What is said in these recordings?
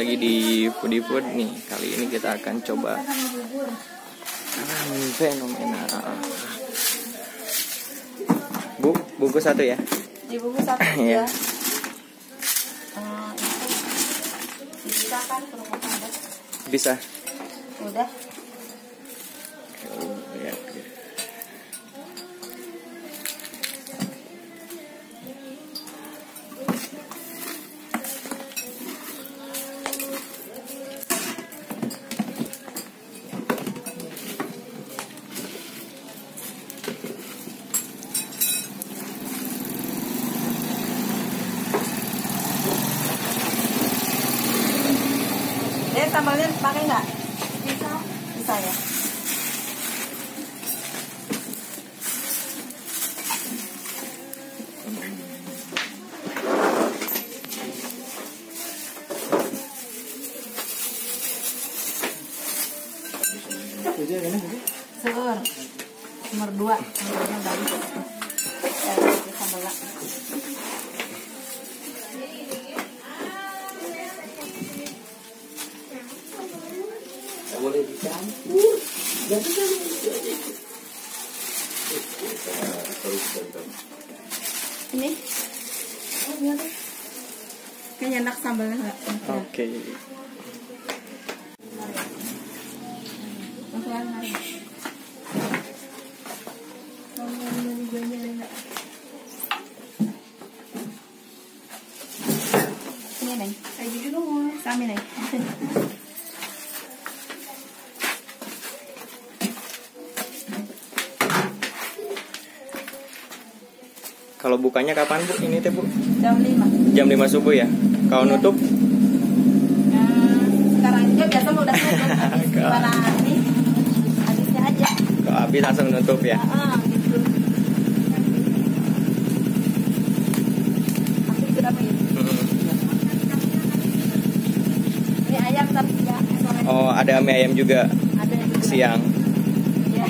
lagi di Foodie Food nih. Kali ini kita akan coba fenomena. Bu, bungkus satu ya? Dibungkus satu ya. Bisa kan ke rumah ada? Bisa. Udah. Oh, ya. Sambalnya pakai nggak? Bisa. Bisa ya. Sur. Nomor 2. Nomornya bagus. Sambal. Boleh dicampur. Ini. Kayaknya enak sambalnya nggak? Oke. Ini Neng. Saya juga dulu. Sami Neng. Kalau bukanya kapan, Bu? Ini teh, Bu? Jam 5. Jam 5 subuh ya? Kalau nutup? Sekarang juga biasa udah tutup. Karena ini habisnya aja. Kalau habis langsung nutup ya? Gitu. Habis berapa ya? Ini ayam tapi ya. Oh, ada mie ayam juga? Ada juga. Siang? Ya.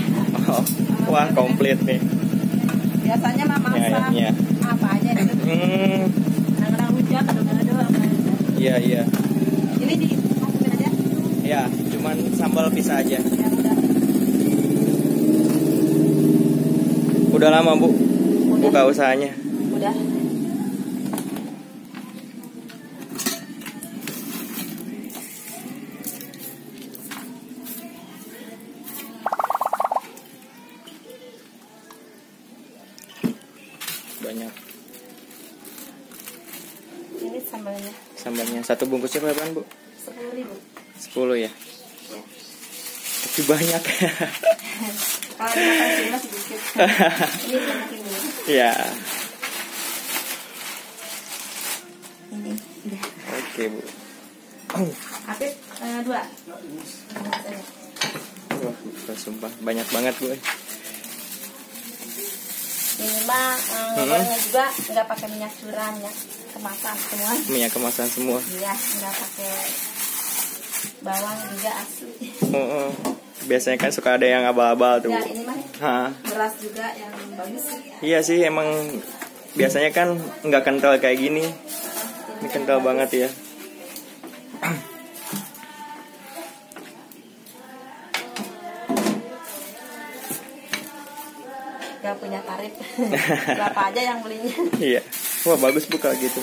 Oh, wah, komplit nih. Biasanya mah masak ayamnya. Apa aja gitu. Kadang-kadang hujan, kadang-kadang apa aja. Iya, iya. Ini dimasukin aja. Ya, cuman sambal bisa aja. Ya udah. Udah lama, Bu? Udah. Buka usahanya? Udah. Banyak. Ini sambalnya. Sambalnya satu bungkusnya berapaan, Bu? 10.000. 10 ya? Ya. Tapi banyak. Kalau dimakan cuma sedikit. Ini dimakan dulu. Ya. Ini udah. Oke, Bu. Apit 2. Wah, sumpah banyak banget, Bu. Ini mah gorengnya juga nggak pakai minyak curah, minyak kemasan semua. Minyak kemasan semua. Iya, nggak pakai bawang juga asli. Oh. Biasanya kan suka ada yang abal-abal tuh. Ya, ini mah beras juga yang bagus. Iya sih, emang biasanya kan nggak kental kayak gini. Ini kental banget ya. Gak punya tarif. Berapa aja yang belinya? Iya. Wah, bagus, Bu, kalau gitu.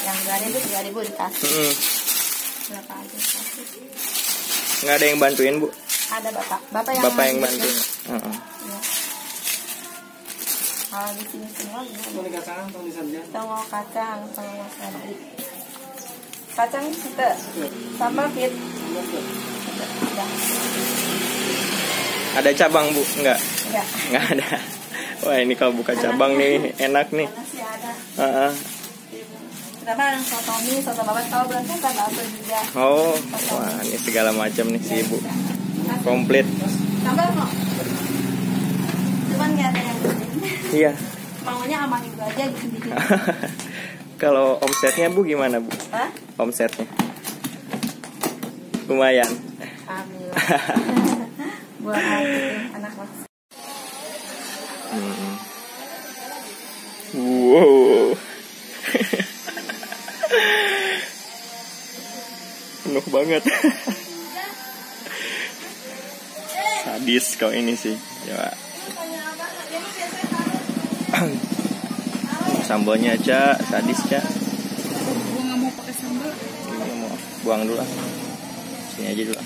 Yang 2.000, 3.000 dikasih. Berapa aja dikasih. Nggak ada yang bantuin, Bu? Ada bapak yang bantuin. Ya. Kalau di sini semua Boleh kacang atau misalnya? kita mau kacang sama wasabi. Kacang kita sama fit. Udah. Ada cabang, Bu? Nggak? Enggak. Nggak ada. Wah, ini kalau buka cabang nih enak nih. Masih ada. Kenapa yang soto mie, soto babat, kalau berarti kan bakso juga. Oh, wah, ini segala macam nih si Ibu. Komplit. Tambah mau? Cuman nggak ada yang bikin. Iya. Maunya aman itu aja bikin. Kalau omsetnya, Bu, gimana, Bu? Hah? Omsetnya? Lumayan. Alhamdulillah. Buat anak mas. Wow. banget. Sadis kau ini sih. Coba. Sambalnya Cak, sadis Cak. Gua nggak mau pakai sambal. Ini mau buang dulu lah. Sini aja dulu.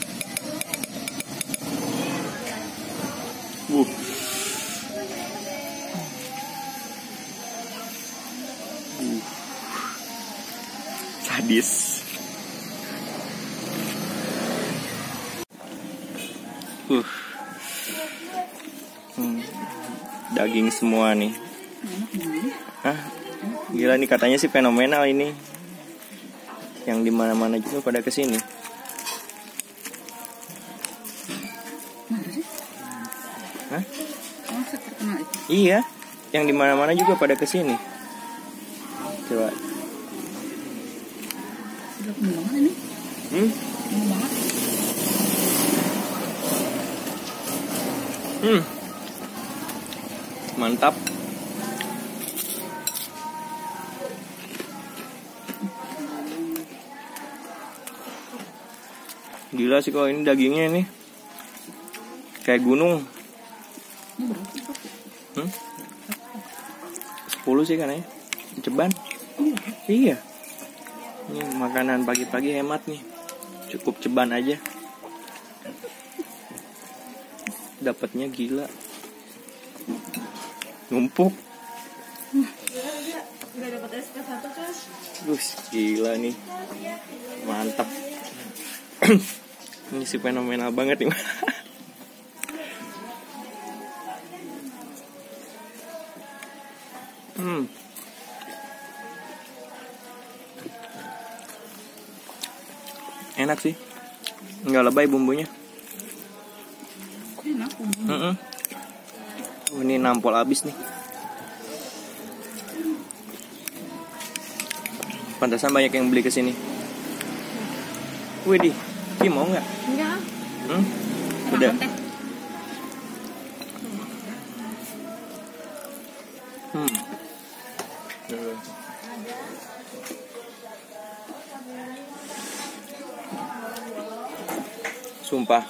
Sadis. Daging semua nih. Hah? Gila nih, katanya sih fenomenal ini. Yang dimana-mana juga pada kesini. Hah? Iya, yang dimana-mana juga pada kesini. Coba. Udah kenyang banget ini. Kenyang banget. Mantap. Gila sih kalau ini dagingnya ini kayak gunung. 10 sih kan ya. Ceban. Iya. Ini makanan pagi-pagi hemat nih. Cukup ceban aja. Dapatnya gila. Numpuk. Udah dapat SP1 tuh. Gila nih. Mantap. Ini sih fenomenal banget nih. Enak sih. Nggak lebay bumbunya. Enak bumbunya. Ini nampol abis nih. Pantesan banyak yang beli kesini. Widih, Ki mau nggak? Enggak. Udah. Sumpah